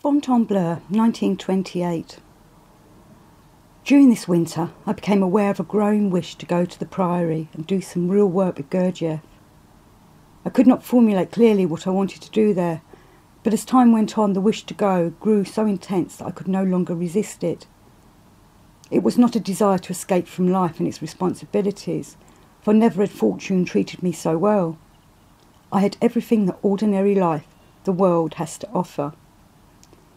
Fontainebleau, 1928. During this winter, I became aware of a growing wish to go to the Priory and do some real work with Gurdjieff. I could not formulate clearly what I wanted to do there, but as time went on, the wish to go grew so intense that I could no longer resist it. It was not a desire to escape from life and its responsibilities, for never had fortune treated me so well. I had everything that ordinary life, the world, has to offer.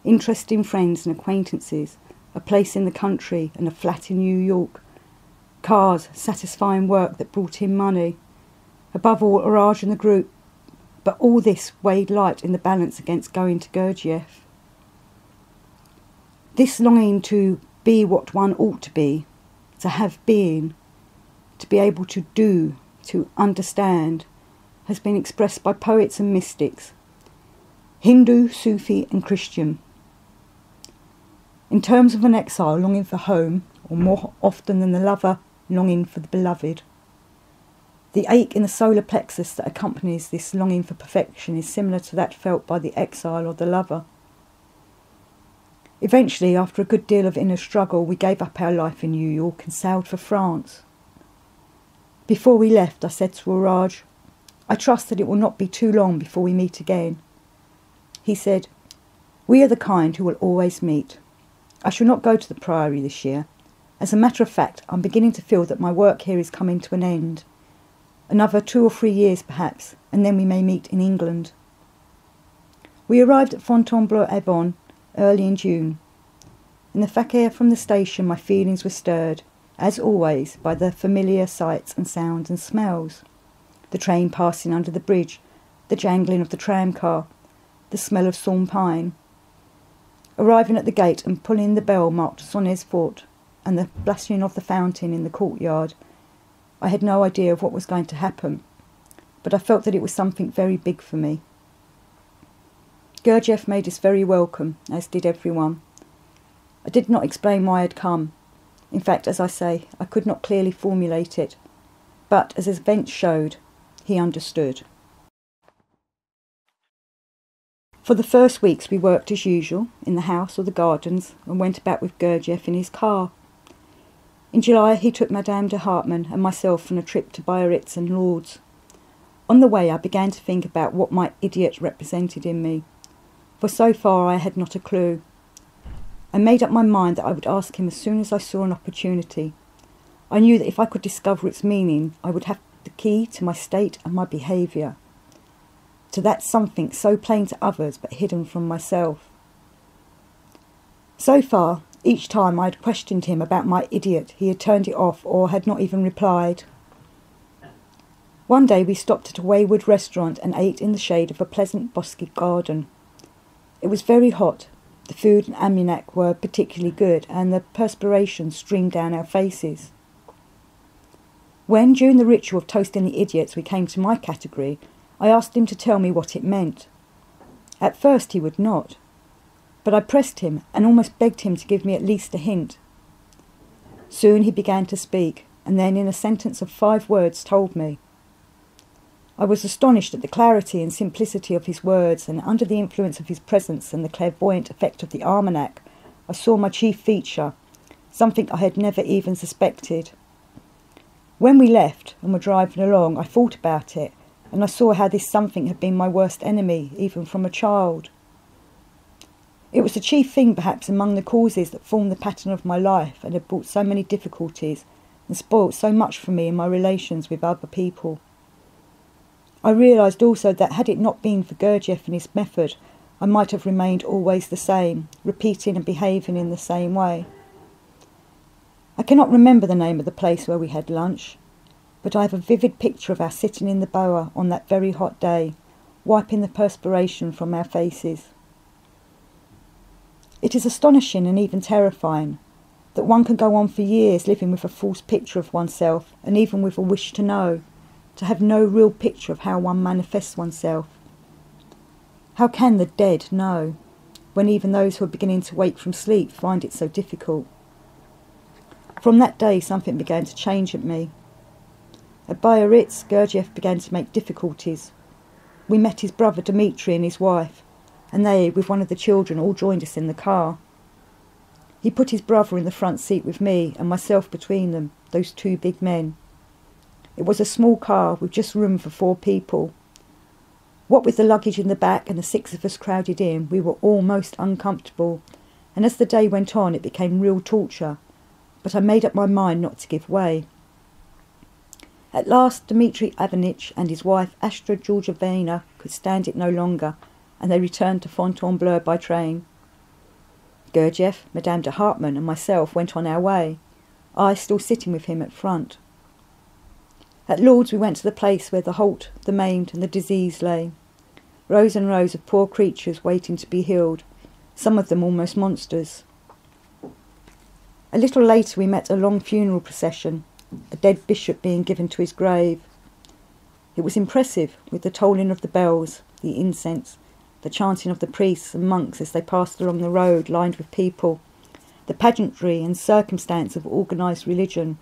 Interesting friends and acquaintances, a place in the country and a flat in New York, cars, satisfying work that brought in money, above all Raj and the group, but all this weighed light in the balance against going to Gurdjieff. This longing to be what one ought to be, to have being, to be able to do, to understand, has been expressed by poets and mystics, Hindu, Sufi and Christian. In terms of an exile longing for home, or more often than the lover longing for the beloved. The ache in the solar plexus that accompanies this longing for perfection is similar to that felt by the exile or the lover. Eventually, after a good deal of inner struggle, we gave up our life in New York and sailed for France. Before we left, I said to Raj, "I trust that it will not be too long before we meet again." He said, "We are the kind who will always meet. I shall not go to the Priory this year. As a matter of fact, I'm beginning to feel that my work here is coming to an end. Another 2 or 3 years perhaps, and then we may meet in England." We arrived at Fontainebleau-Avon early in June. In the fakir from the station my feelings were stirred, as always, by the familiar sights and sounds and smells. The train passing under the bridge, the jangling of the tram car, the smell of sawn pine. Arriving at the gate and pulling the bell marked Sonnez Fort and the splashing of the fountain in the courtyard, I had no idea of what was going to happen, but I felt that it was something very big for me. Gurdjieff made us very welcome, as did everyone. I did not explain why I had come. In fact, as I say, I could not clearly formulate it, but as events showed, he understood. For the first weeks we worked as usual, in the house or the gardens, and went about with Gurdjieff in his car. In July he took Madame de Hartmann and myself on a trip to Biarritz and Lourdes. On the way I began to think about what my idiot represented in me, for so far I had not a clue. I made up my mind that I would ask him as soon as I saw an opportunity. I knew that if I could discover its meaning, I would have the key to my state and my behaviour, to that something so plain to others but hidden from myself. So far, each time I had questioned him about my idiot, he had turned it off or had not even replied. One day we stopped at a wayward restaurant and ate in the shade of a pleasant bosky garden. It was very hot. The food and almanac were particularly good, and the perspiration streamed down our faces. When, during the ritual of toasting the idiots, we came to my category, I asked him to tell me what it meant. At first he would not, but I pressed him and almost begged him to give me at least a hint. Soon he began to speak, and then in a sentence of 5 words told me. I was astonished at the clarity and simplicity of his words, and under the influence of his presence and the clairvoyant effect of the almanac, I saw my chief feature, something I had never even suspected. When we left and were driving along, I thought about it, and I saw how this something had been my worst enemy, even from a child. It was the chief thing, perhaps, among the causes that formed the pattern of my life and had brought so many difficulties and spoilt so much for me in my relations with other people. I realised also that had it not been for Gurdjieff and his method, I might have remained always the same, repeating and behaving in the same way. I cannot remember the name of the place where we had lunch, but I have a vivid picture of our sitting in the bower on that very hot day, wiping the perspiration from our faces. It is astonishing and even terrifying that one can go on for years living with a false picture of oneself, and even with a wish to know, to have no real picture of how one manifests oneself. How can the dead know, when even those who are beginning to wake from sleep find it so difficult? From that day something began to change at me. At Biarritz, Gurdjieff began to make difficulties. We met his brother Dmitri and his wife, and they, with one of the children, all joined us in the car. He put his brother in the front seat with me and myself between them, those two big men. It was a small car with just room for 4 people. What with the luggage in the back and the 6 of us crowded in, we were all most uncomfortable, and as the day went on it became real torture, but I made up my mind not to give way. At last Dmitri Ivanitch and his wife Astra Georgievna could stand it no longer, and they returned to Fontainebleau by train. Gurdjieff, Madame de Hartmann and myself went on our way, I still sitting with him at front. At Lourdes we went to the place where the halt, the maimed and the diseased lay. Rows and rows of poor creatures waiting to be healed, some of them almost monsters. A little later we met a long funeral procession, a dead bishop being given to his grave. It was impressive, with the tolling of the bells, the incense, the chanting of the priests and monks as they passed along the road lined with people, the pageantry and circumstance of organised religion.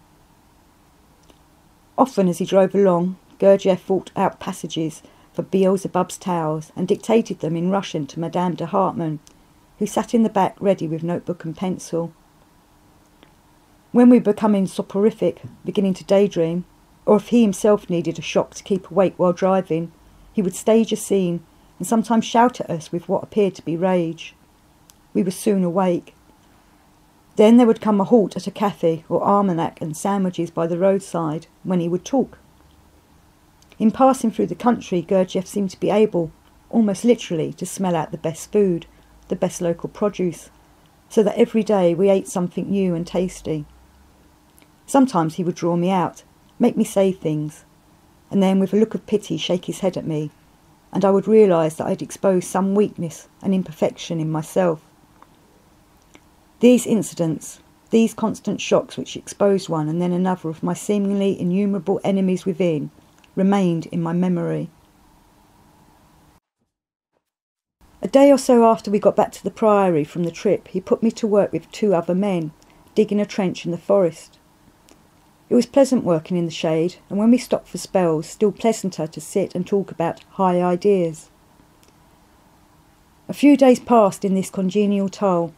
Often as he drove along, Gurdjieff thought out passages for Beelzebub's towers and dictated them in Russian to Madame de Hartmann, who sat in the back ready with notebook and pencil. When we were becoming soporific, beginning to daydream, or if he himself needed a shock to keep awake while driving, he would stage a scene and sometimes shout at us with what appeared to be rage. We were soon awake. Then there would come a halt at a cafe or almanac and sandwiches by the roadside, when he would talk. In passing through the country, Gurdjieff seemed to be able, almost literally, to smell out the best food, the best local produce, so that every day we ate something new and tasty. Sometimes he would draw me out, make me say things, and then with a look of pity shake his head at me, and I would realise that I had exposed some weakness and imperfection in myself. These incidents, these constant shocks which exposed one and then another of my seemingly innumerable enemies within, remained in my memory. A day or so after we got back to the Priory from the trip, he put me to work with 2 other men, digging a trench in the forest. It was pleasant working in the shade, and when we stopped for spells, still pleasanter to sit and talk about high ideas. A few days passed in this congenial toll.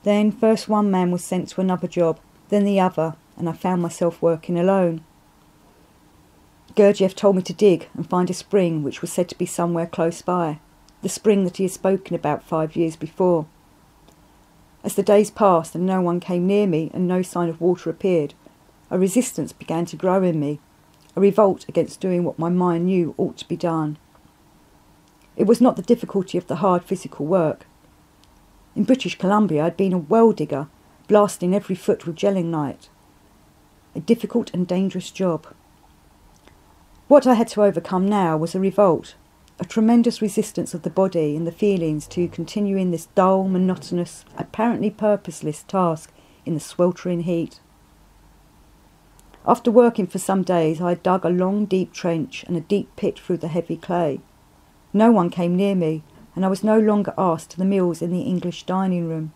Then first one man was sent to another job, then the other, and I found myself working alone. Gurdjieff told me to dig and find a spring which was said to be somewhere close by, the spring that he had spoken about 5 years before. As the days passed and no one came near me and no sign of water appeared, a resistance began to grow in me, a revolt against doing what my mind knew ought to be done. It was not the difficulty of the hard physical work. In British Columbia I had been a well digger, blasting every foot with gelignite. A difficult and dangerous job. What I had to overcome now was a revolt, a tremendous resistance of the body and the feelings to continue in this dull, monotonous, apparently purposeless task in the sweltering heat. After working for some days I dug a long deep trench and a deep pit through the heavy clay. No one came near me, and I was no longer asked to the meals in the English dining room.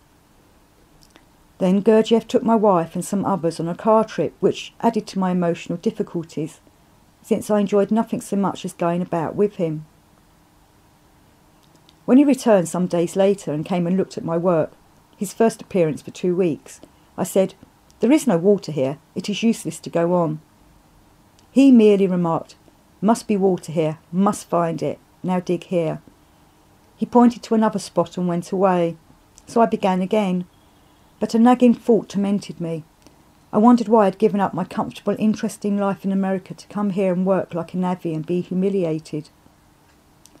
Then Gurdjieff took my wife and some others on a car trip which added to my emotional difficulties, since I enjoyed nothing so much as going about with him. When he returned some days later and came and looked at my work, his first appearance for 2 weeks, I said, "There is no water here, it is useless to go on." He merely remarked, "Must be water here, must find it, now dig here." He pointed to another spot and went away, so I began again, but a nagging thought tormented me. I wondered why I had given up my comfortable, interesting life in America to come here and work like a navvy and be humiliated.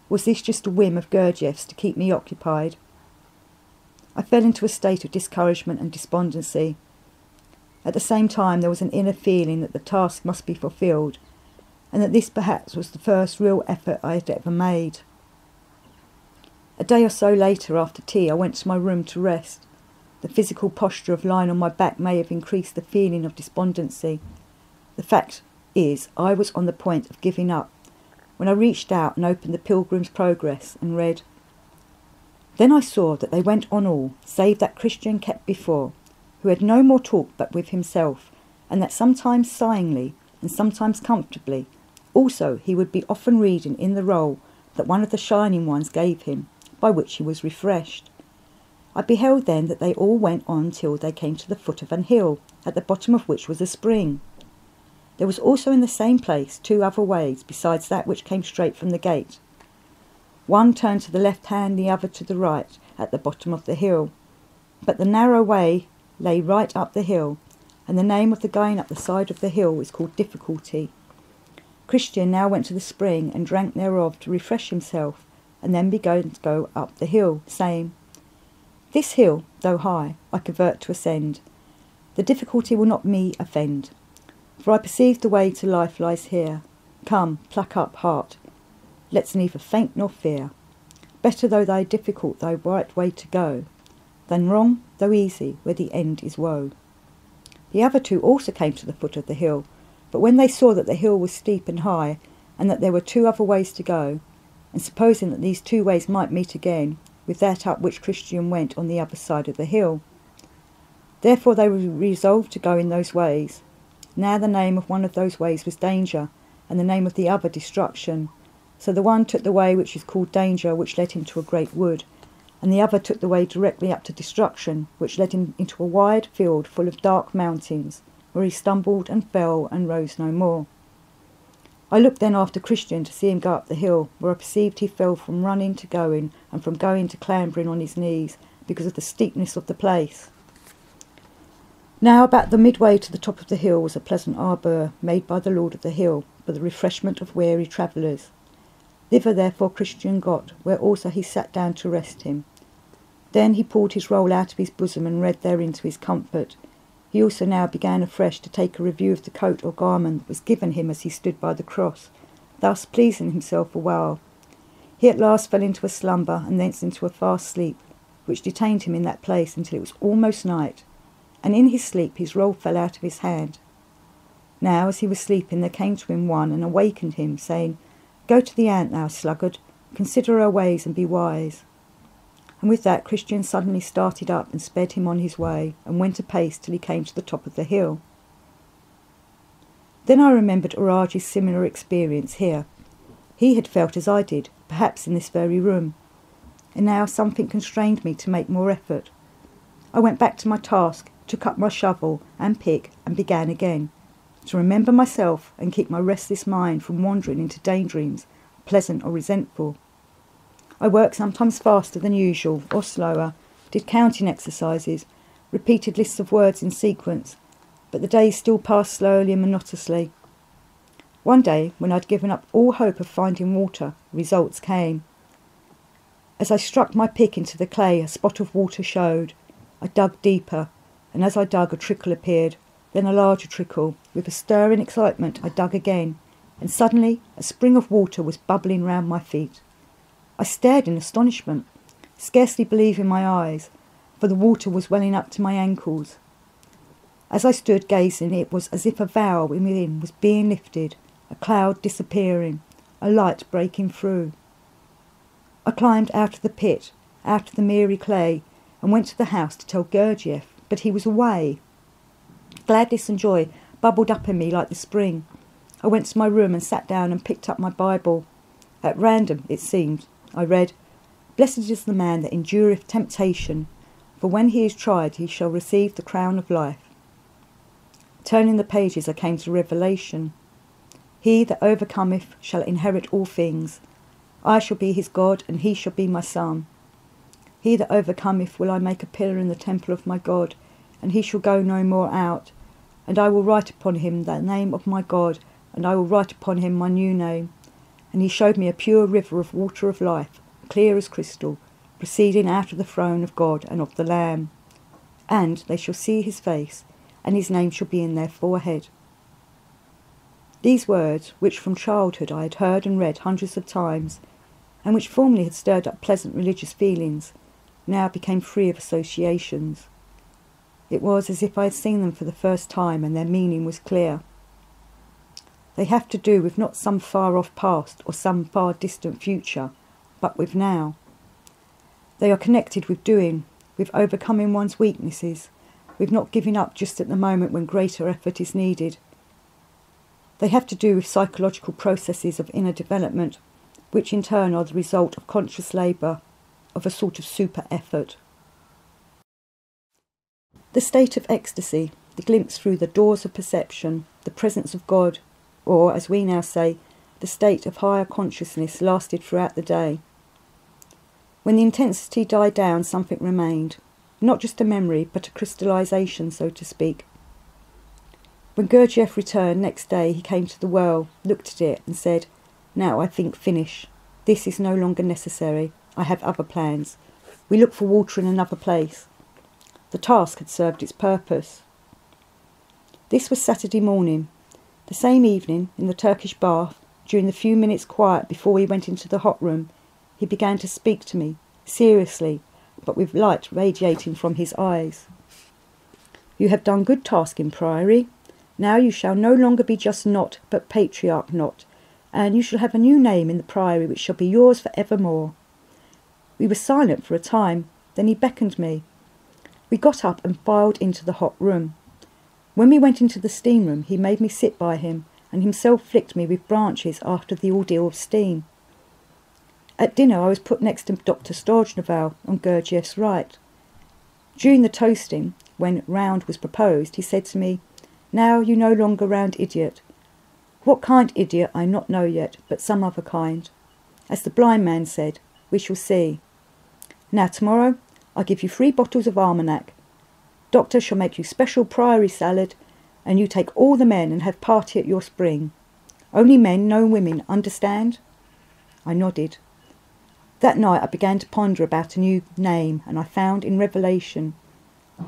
Was this just a whim of Gurdjieff's to keep me occupied? I fell into a state of discouragement and despondency. At the same time there was an inner feeling that the task must be fulfilled, and that this perhaps was the first real effort I had ever made. A day or so later, after tea, I went to my room to rest. The physical posture of lying on my back may have increased the feeling of despondency. The fact is, I was on the point of giving up, when I reached out and opened the Pilgrim's Progress and read, "Then I saw that they went on all, save that Christian kept before, who had no more talk but with himself, and that sometimes sighingly, and sometimes comfortably, also he would be often reading in the roll that one of the Shining Ones gave him, by which he was refreshed. I beheld then that they all went on till they came to the foot of an hill, at the bottom of which was a spring. There was also in the same place 2 other ways, besides that which came straight from the gate. One turned to the left hand, the other to the right, at the bottom of the hill. But the narrow way lay right up the hill, and the name of the going up the side of the hill is called Difficulty. Christian now went to the spring, and drank thereof to refresh himself, and then began to go up the hill, saying, This hill, though high, I convert to ascend. The difficulty will not me offend, for I perceive the way to life lies here. Come, pluck up, heart, let's neither faint nor fear. Better though thy difficult thy right way to go, than wrong though easy, where the end is woe. The other 2 also came to the foot of the hill, but when they saw that the hill was steep and high, and that there were 2 other ways to go, and supposing that these 2 ways might meet again with that up which Christian went on the other side of the hill, therefore they resolved to go in those ways. Now the name of one of those ways was Danger, and the name of the other Destruction. So the one took the way which is called Danger, which led him to a great wood, and the other took the way directly up to Destruction, which led him into a wide field full of dark mountains, where he stumbled and fell and rose no more. I looked then after Christian to see him go up the hill, where I perceived he fell from running to going, and from going to clambering on his knees, because of the steepness of the place. Now about the midway to the top of the hill was a pleasant arbour, made by the Lord of the hill, for the refreshment of weary travellers. Thither therefore Christian got, where also he sat down to rest him. Then he pulled his roll out of his bosom and read therein to his comfort. He also now began afresh to take a review of the coat or garment that was given him as he stood by the cross, thus pleasing himself a while. He at last fell into a slumber, and thence into a fast sleep, which detained him in that place until it was almost night, and in his sleep his roll fell out of his hand. Now as he was sleeping there came to him one and awakened him, saying, Go to the ant, thou sluggard, consider her ways and be wise. And with that Christian suddenly started up and sped him on his way, and went apace till he came to the top of the hill. Then I remembered Orage's similar experience here. He had felt as I did, perhaps in this very room, and now something constrained me to make more effort. I went back to my task, took up my shovel and pick, and began again, to remember myself and keep my restless mind from wandering into daydreams, pleasant or resentful. I worked sometimes faster than usual, or slower, did counting exercises, repeated lists of words in sequence, but the days still passed slowly and monotonously. One day, when I'd given up all hope of finding water, results came. As I struck my pick into the clay, a spot of water showed. I dug deeper, and as I dug a trickle appeared, then a larger trickle. With a stir and excitement I dug again, and suddenly a spring of water was bubbling round my feet. I stared in astonishment, scarcely believing my eyes, for the water was welling up to my ankles. As I stood gazing, it was as if a veil within was being lifted, a cloud disappearing, a light breaking through. I climbed out of the pit, out of the miry clay, and went to the house to tell Gurdjieff, but he was away. Gladness and joy bubbled up in me like the spring. I went to my room and sat down and picked up my Bible. At random, it seemed, I read, Blessed is the man that endureth temptation, for when he is tried he shall receive the crown of life. Turning the pages I came to Revelation. He that overcometh shall inherit all things. I shall be his God, and he shall be my son. He that overcometh will I make a pillar in the temple of my God, and he shall go no more out. And I will write upon him the name of my God, and I will write upon him my new name. And he showed me a pure river of water of life, clear as crystal, proceeding out of the throne of God and of the Lamb. And they shall see his face, and his name shall be in their forehead. These words, which from childhood I had heard and read hundreds of times, and which formerly had stirred up pleasant religious feelings, now became free of associations. It was as if I had seen them for the first time, and their meaning was clear. They have to do with not some far-off past or some far distant future, but with now. They are connected with doing, with overcoming one's weaknesses, with not giving up just at the moment when greater effort is needed. They have to do with psychological processes of inner development, which in turn are the result of conscious labour. of a sort of super effort. The state of ecstasy, the glimpse through the doors of perception, the presence of God, or, as we now say, the state of higher consciousness lasted throughout the day. When the intensity died down, something remained, not just a memory, but a crystallisation, so to speak. When Gurdjieff returned next day, he came to the well, looked at it and said, "Now I think finish. This is no longer necessary. I have other plans. We look for water in another place." The task had served its purpose. This was Saturday morning. The same evening, in the Turkish bath, during the few minutes' quiet before we went into the hot room, he began to speak to me, seriously, but with light radiating from his eyes. "You have done good task in Priory. Now you shall no longer be just Nott, but Patriarch Nott, and you shall have a new name in the Priory which shall be yours for evermore." We were silent for a time, then he beckoned me. We got up and filed into the hot room. When we went into the steam room, he made me sit by him, and himself flicked me with branches after the ordeal of steam. At dinner I was put next to Dr. Stojnoval on Gurdjieff's right. During the toasting, when round was proposed, he said to me, "Now you no longer round idiot. What kind idiot I not know yet, but some other kind. As the blind man said, we shall see. Now tomorrow I'll give you 3 bottles of almanac. Doctor shall make you special Priory salad, and you take all the men and have party at your spring. Only men, no women, understand?" I nodded. That night I began to ponder about a new name, and I found in Revelation,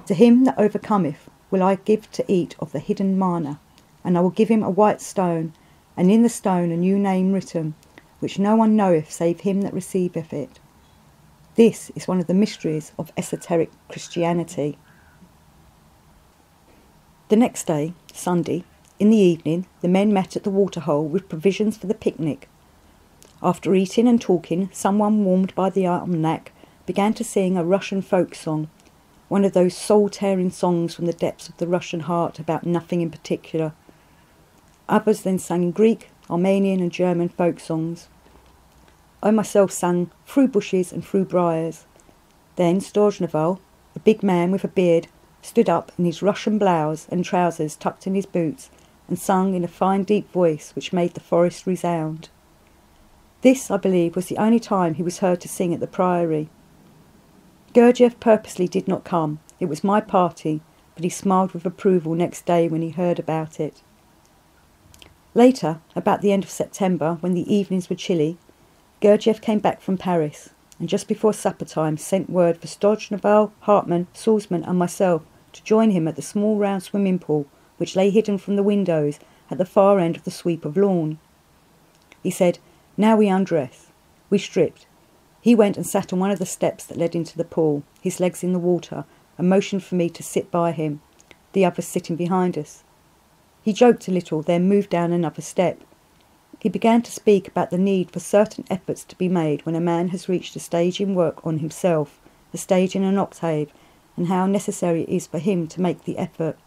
"To him that overcometh will I give to eat of the hidden manna, and I will give him a white stone, and in the stone a new name written, which no one knoweth save him that receiveth it." This is one of the mysteries of esoteric Christianity. The next day, Sunday, in the evening, the men met at the waterhole with provisions for the picnic. After eating and talking, someone warmed by the almanac began to sing a Russian folk song, one of those soul-tearing songs from the depths of the Russian heart about nothing in particular. Others then sang Greek, Armenian and German folk songs. I myself sang Through Bushes and Through Briars. Then Stojnoval, a big man with a beard, stood up in his Russian blouse and trousers tucked in his boots and sung in a fine deep voice which made the forest resound. This, I believe, was the only time he was heard to sing at the Priory. Gurdjieff purposely did not come. It was my party, but he smiled with approval next day when he heard about it. Later, about the end of September, when the evenings were chilly, Gurdjieff came back from Paris, and just before supper time sent word for Stojnoval, Hartmann, Salzman and myself to join him at the small round swimming pool which lay hidden from the windows at the far end of the sweep of lawn. He said, "Now we undress." We stripped. He went and sat on one of the steps that led into the pool, his legs in the water, and motioned for me to sit by him, the others sitting behind us. He joked a little, then moved down another step. He began to speak about the need for certain efforts to be made when a man has reached a stage in work on himself, a stage in an octave, and how necessary it is for him to make the effort.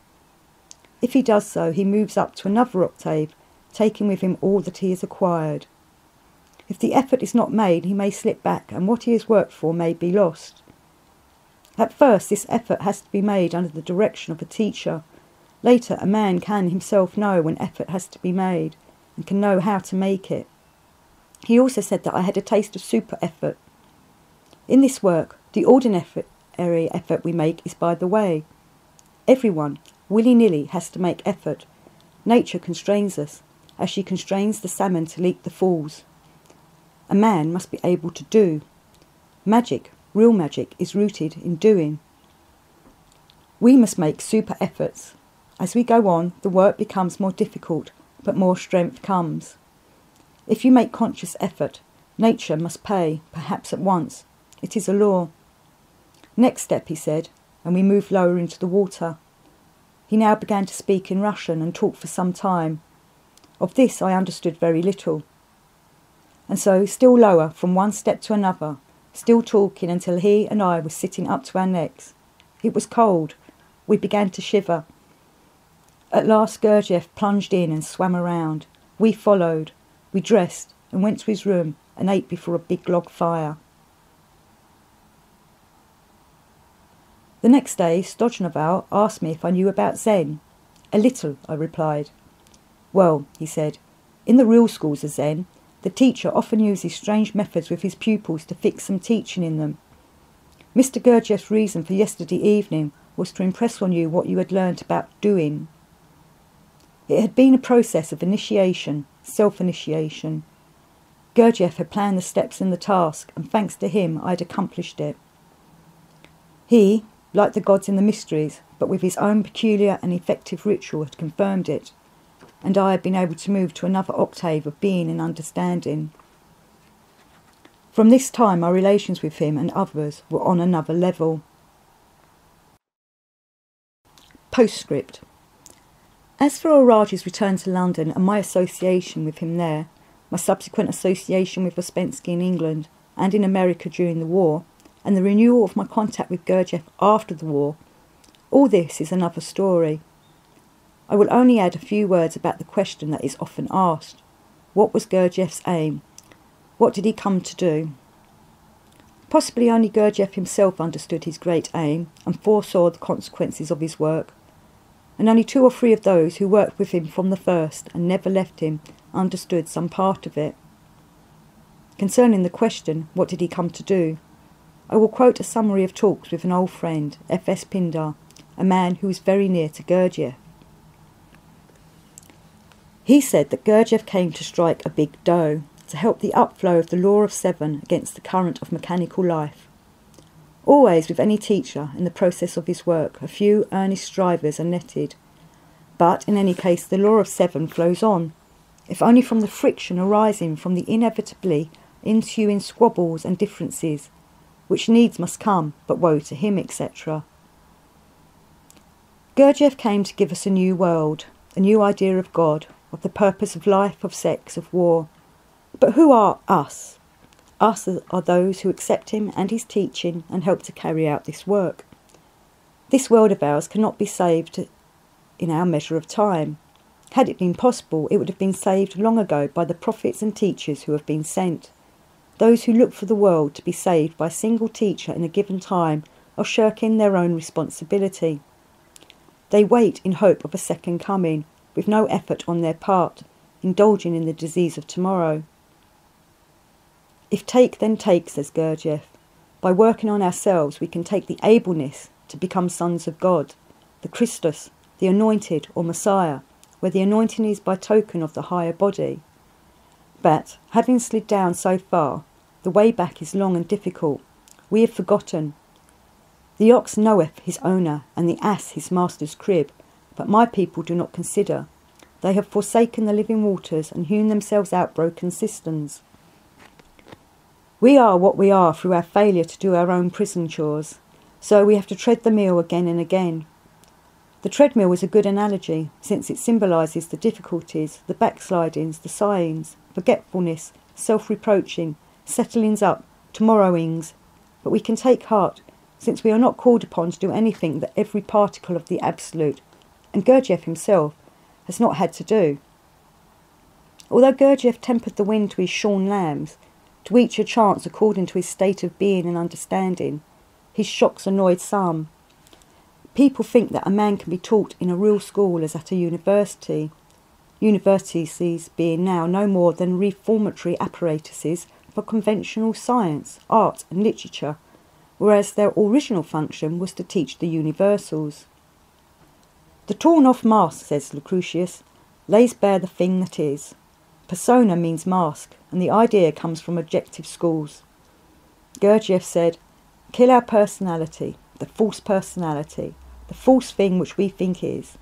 If he does so, he moves up to another octave, taking with him all that he has acquired. If the effort is not made, he may slip back, and what he has worked for may be lost. At first, this effort has to be made under the direction of a teacher. Later, a man can himself know when effort has to be made, and can know how to make it. He also said that I had a taste of super effort. In this work, the ordinary effort we make is by the way. Everyone, willy-nilly, has to make effort. Nature constrains us, as she constrains the salmon to leap the falls. A man must be able to do. Magic, real magic, is rooted in doing. We must make super efforts. As we go on, the work becomes more difficult, but more strength comes. If you make conscious effort, nature must pay, perhaps at once. It is a law. "Next step," he said, and we moved lower into the water. He now began to speak in Russian and talked for some time. Of this I understood very little. And so, still lower, from one step to another, still talking until he and I were sitting up to our necks. It was cold. We began to shiver. At last Gurdjieff plunged in and swam around. We followed. We dressed and went to his room and ate before a big log fire. The next day, Stojnoval asked me if I knew about Zen. A little, I replied. Well, he said, in the real schools of Zen, the teacher often uses strange methods with his pupils to fix some teaching in them. Mr. Gurdjieff's reason for yesterday evening was to impress on you what you had learnt about doing. It had been a process of initiation, self-initiation. Gurdjieff had planned the steps in the task, and thanks to him I had accomplished it. He, like the gods in the mysteries, but with his own peculiar and effective ritual, had confirmed it, and I had been able to move to another octave of being and understanding. From this time my relations with him and others were on another level. Postscript. As for Oraj's return to London and my association with him there, my subsequent association with Ouspensky in England and in America during the war, and the renewal of my contact with Gurdjieff after the war, all this is another story. I will only add a few words about the question that is often asked. What was Gurdjieff's aim? What did he come to do? Possibly only Gurdjieff himself understood his great aim and foresaw the consequences of his work, and only 2 or 3 of those who worked with him from the first and never left him understood some part of it. Concerning the question, what did he come to do? I will quote a summary of talks with an old friend, F.S. Pindar, a man who was very near to Gurdjieff. He said that Gurdjieff came to strike a big dough, to help the upflow of the law of 7 against the current of mechanical life. Always with any teacher, in the process of his work, a few earnest strivers are netted. But, in any case, the law of 7 flows on, if only from the friction arising from the inevitably ensuing squabbles and differences, which needs must come, but woe to him, etc. Gurdjieff came to give us a new world, a new idea of God, of the purpose of life, of sex, of war. But who are us? Us are those who accept him and his teaching and help to carry out this work. This world of ours cannot be saved in our measure of time. Had it been possible, it would have been saved long ago by the prophets and teachers who have been sent. Those who look for the world to be saved by a single teacher in a given time are shirking their own responsibility. They wait in hope of a second coming, with no effort on their part, indulging in the disease of tomorrow. If take then take, says Gurdjieff. By working on ourselves we can take the ableness to become sons of God, the Christus, the anointed or Messiah, where the anointing is by token of the higher body. But, having slid down so far, the way back is long and difficult. We have forgotten. The ox knoweth his owner, and the ass his master's crib, but my people do not consider. They have forsaken the living waters and hewn themselves out broken cisterns. We are what we are through our failure to do our own prison chores, so we have to tread the meal again and again. The treadmill is a good analogy, since it symbolises the difficulties, the backslidings, the sighings, forgetfulness, self-reproaching, settlings up, tomorrowings. But we can take heart, since we are not called upon to do anything that every particle of the Absolute, and Gurdjieff himself, has not had to do. Although Gurdjieff tempered the wind to his shorn lambs, to each a chance according to his state of being and understanding, his shocks annoyed some. People think that a man can be taught in a real school as at a university, universities being now no more than reformatory apparatuses for conventional science, art and literature, whereas their original function was to teach the universals. The torn-off mask, says Lucretius, lays bare the thing that is. Persona means mask, and the idea comes from objective schools. Gurdjieff said, kill our personality, the false thing which we think is.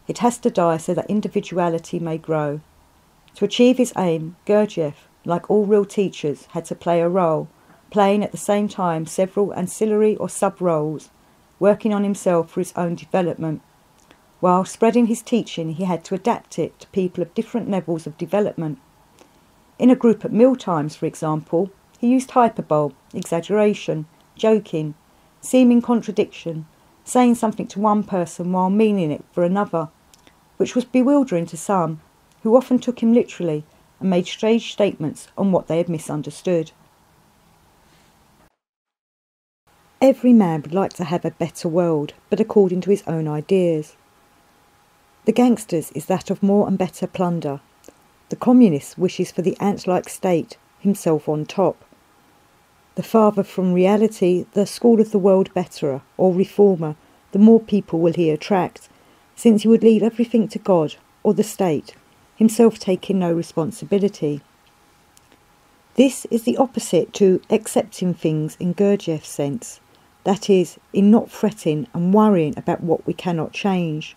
It has to die so that individuality may grow. To achieve his aim, Gurdjieff, like all real teachers, had to play a role, playing at the same time several ancillary or sub-roles, working on himself for his own development. While spreading his teaching, he had to adapt it to people of different levels of development. In a group at mealtimes, for example, he used hyperbole, exaggeration, joking, seeming contradiction, saying something to one person while meaning it for another, which was bewildering to some, who often took him literally and made strange statements on what they had misunderstood. every man would like to have a better world, but according to his own ideas. The gangster's is that of more and better plunder. The communist wishes for the ant-like state, himself on top. The farther from reality, the school of the world betterer, or reformer, the more people will he attract, since he would leave everything to God, or the state, himself taking no responsibility. This is the opposite to accepting things in Gurdjieff's sense, that is, in not fretting and worrying about what we cannot change.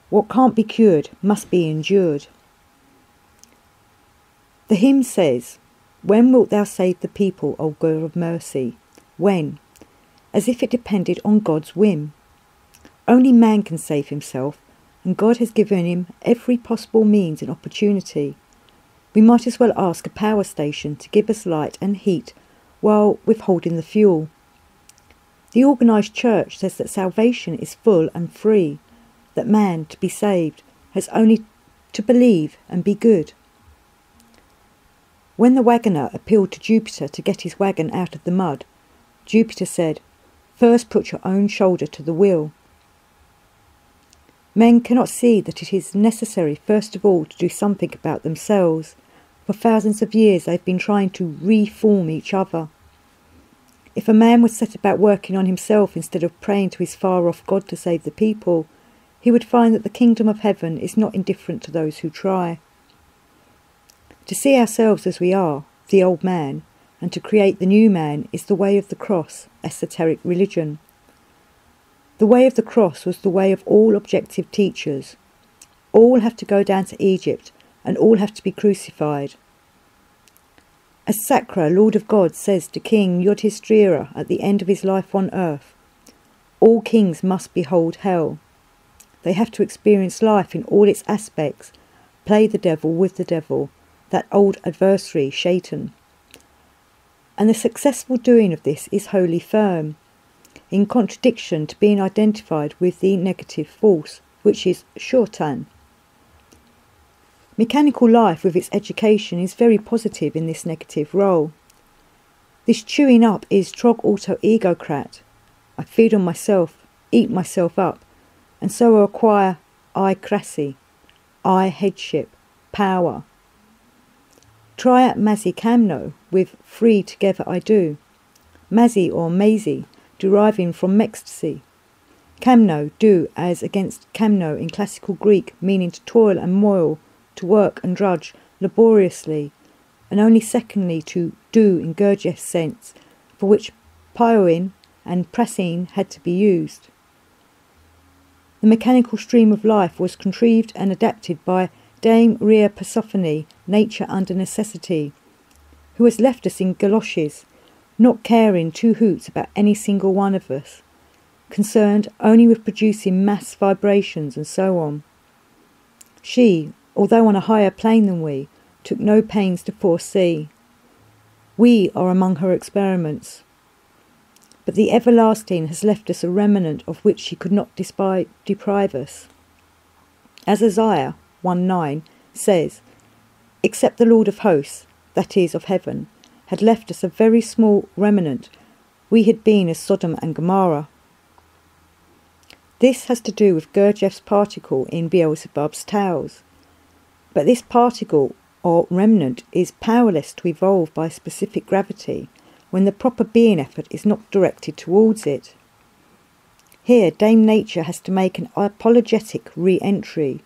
What can't be cured must be endured. The hymn says, "When wilt thou save the people, O God of mercy?" When? As if it depended on God's whim. Only man can save himself, and God has given him every possible means and opportunity. We might as well ask a power station to give us light and heat while withholding the fuel. The organised church says that salvation is full and free, that man, to be saved, has only to believe and be good. When the waggoner appealed to Jupiter to get his wagon out of the mud, Jupiter said, "First put your own shoulder to the wheel." Men cannot see that it is necessary first of all to do something about themselves. For thousands of years they've been trying to reform each other. If a man would set about working on himself instead of praying to his far-off God to save the people, he would find that the kingdom of heaven is not indifferent to those who try. To see ourselves as we are, the old man, and to create the new man is the way of the cross, esoteric religion. The way of the cross was the way of all objective teachers. All have to go down to Egypt, and all have to be crucified. As Sakra, Lord of God, says to King Yudhisthira at the end of his life on earth, all kings must behold hell. They have to experience life in all its aspects, play the devil with the devil, that old adversary, Shaitan. And the successful doing of this is wholly firm, in contradiction to being identified with the negative force, which is Shaitan. Mechanical life with its education is very positive in this negative role. This chewing up is trog auto-egocrat. I feed on myself, eat myself up, and so acquire I-crassy, I-headship, power. Try at Mazzy Camno with free together I do. Mazzy or Maisie, deriving from ecstasy. Camno, do, as against camno in classical Greek, meaning to toil and moil, to work and drudge laboriously, and only secondly to do in Gurdjieff's sense, for which pioin and prasine had to be used. The mechanical stream of life was contrived and adapted by Dame Rhea Persephone, nature under necessity, who has left us in galoshes, not caring two hoots about any single one of us, concerned only with producing mass vibrations and so on. She, although on a higher plane than we, took no pains to foresee. We are among her experiments. But the everlasting has left us a remnant of which she could not deprive us. As Isaiah 1:9 says, "Except the Lord of hosts, that is, of heaven, had left us a very small remnant, we had been as Sodom and Gomorrah." This has to do with Gurdjieff's particle in Beelzebub's towels. But this particle, or remnant, is powerless to evolve by specific gravity when the proper being effort is not directed towards it. Here Dame Nature has to make an apologetic re-entry.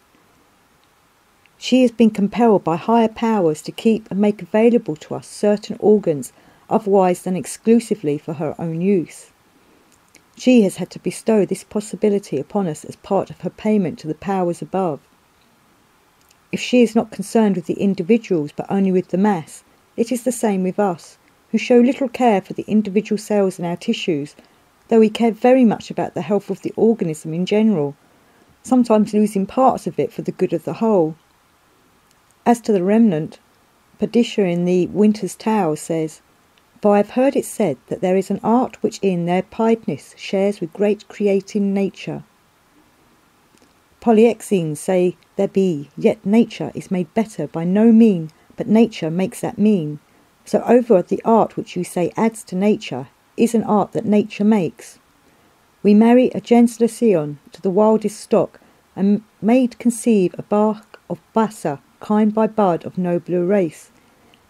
She has been compelled by higher powers to keep and make available to us certain organs otherwise than exclusively for her own use. She has had to bestow this possibility upon us as part of her payment to the powers above. If she is not concerned with the individuals but only with the mass, it is the same with us, who show little care for the individual cells in our tissues, though we care very much about the health of the organism in general, sometimes losing parts of it for the good of the whole. As to the remnant, Padisha in the Winter's Tale says, "For I have heard it said that there is an art which in their piedness shares with great creating nature. Polyexenes say there be, yet nature is made better by no mean, but nature makes that mean. So over the art which you say adds to nature, is an art that nature makes. We marry a gentler scion to the wildest stock, and made conceive a bark of basser, kind by bud of nobler race.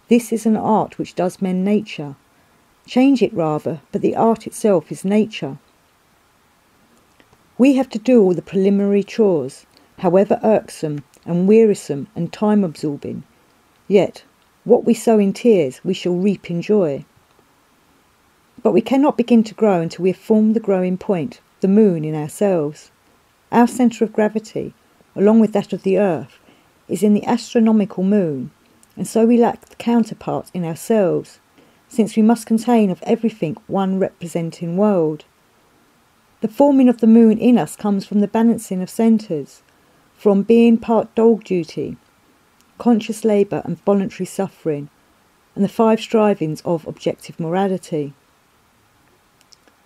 This is an art which does mend nature. Change it rather, but the art itself is nature. We have to do all the preliminary chores, however irksome and wearisome and time-absorbing. Yet, what we sow in tears we shall reap in joy. But we cannot begin to grow until we have formed the growing point, the moon in ourselves. Our centre of gravity, along with that of the earth, is in the astronomical moon, and so we lack the counterpart in ourselves, since we must contain of everything one representing world. The forming of the moon in us comes from the balancing of centres, from being part dog duty, conscious labour and voluntary suffering, and the 5 strivings of objective morality.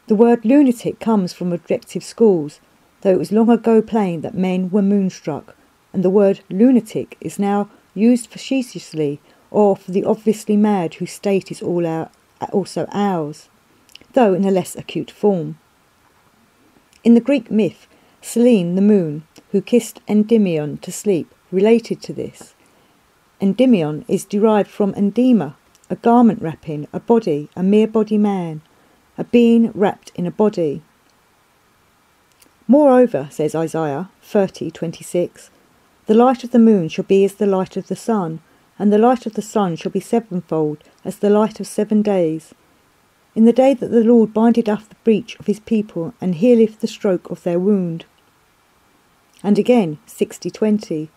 The word lunatic comes from objective schools, though it was long ago plain that men were moonstruck, and the word lunatic is now used facetiously or for the obviously mad whose state is also ours, though in a less acute form. In the Greek myth, Selene, the moon, who kissed Endymion to sleep, related to this. Endymion is derived from endema, a garment wrapping, a body, a mere body man, a being wrapped in a body. Moreover, says Isaiah 30:26, the light of the moon shall be as the light of the sun, and the light of the sun shall be sevenfold as the light of 7 days. In the day that the Lord bindeth up the breach of his people, and healeth the stroke of their wound. And again, 60:20,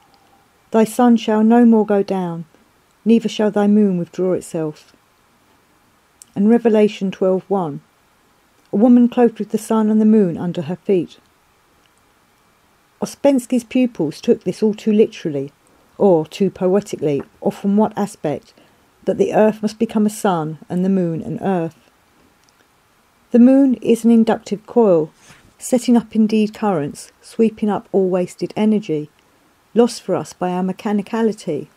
thy sun shall no more go down, neither shall thy moon withdraw itself. And Revelation 12:1, a woman clothed with the sun and the moon under her feet. Ouspensky's pupils took this all too literally, or too poetically, or from what aspect, that the earth must become a sun and the moon an earth. The moon is an inductive coil, setting up indeed currents, sweeping up all wasted energy, lost for us by our mechanicality.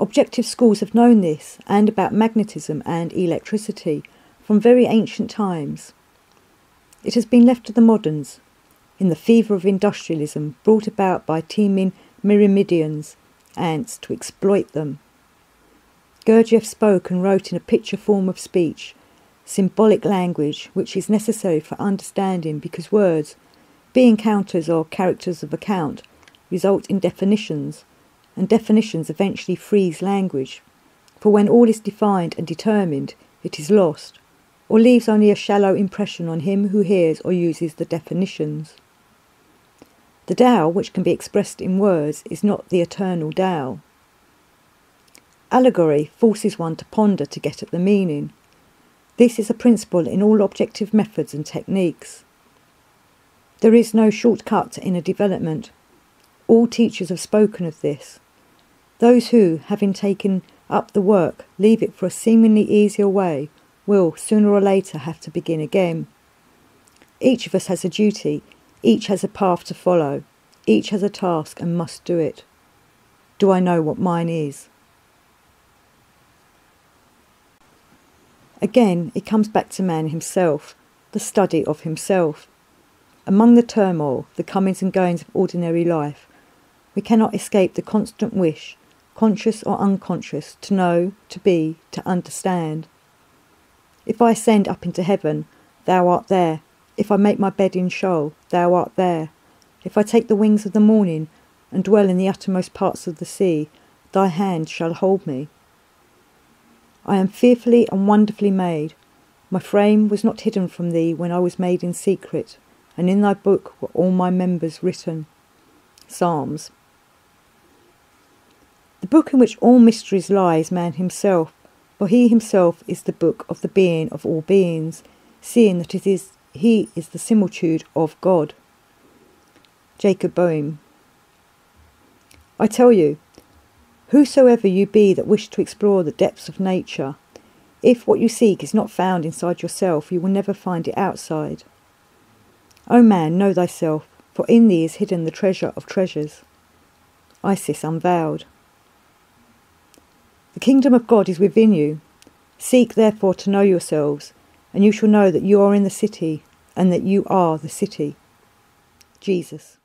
Objective schools have known this, and about magnetism and electricity, from very ancient times. It has been left to the moderns, in the fever of industrialism brought about by teeming myrmidons, ants, to exploit them. Gurdjieff spoke and wrote in a picture form of speech, symbolic language which is necessary for understanding because words, being counters or characters of account, result in definitions, and definitions eventually freeze language, for when all is defined and determined, it is lost, or leaves only a shallow impression on him who hears or uses the definitions. The Tao, which can be expressed in words, is not the eternal Tao. Allegory forces one to ponder to get at the meaning. This is a principle in all objective methods and techniques. There is no shortcut to inner development. All teachers have spoken of this. Those who, having taken up the work, leave it for a seemingly easier way, will, sooner or later, have to begin again. Each of us has a duty, each has a path to follow, each has a task and must do it. Do I know what mine is? Again, it comes back to man himself, the study of himself. Among the turmoil, the comings and goings of ordinary life, we cannot escape the constant wish, conscious or unconscious, to know, to be, to understand. If I ascend up into heaven, thou art there. If I make my bed in Sheol, thou art there. If I take the wings of the morning and dwell in the uttermost parts of the sea, thy hand shall hold me. I am fearfully and wonderfully made. My frame was not hidden from thee when I was made in secret, and in thy book were all my members written. Psalms. The book in which all mysteries lie is man himself, for he himself is the book of the being of all beings, seeing that he is the similitude of God. Jacob Boehm. I tell you, whosoever you be that wish to explore the depths of nature, if what you seek is not found inside yourself, you will never find it outside. O man, know thyself, for in thee is hidden the treasure of treasures. Isis Unveiled. The kingdom of God is within you. Seek therefore to know yourselves, and you shall know that you are in the city, and that you are the city. Jesus.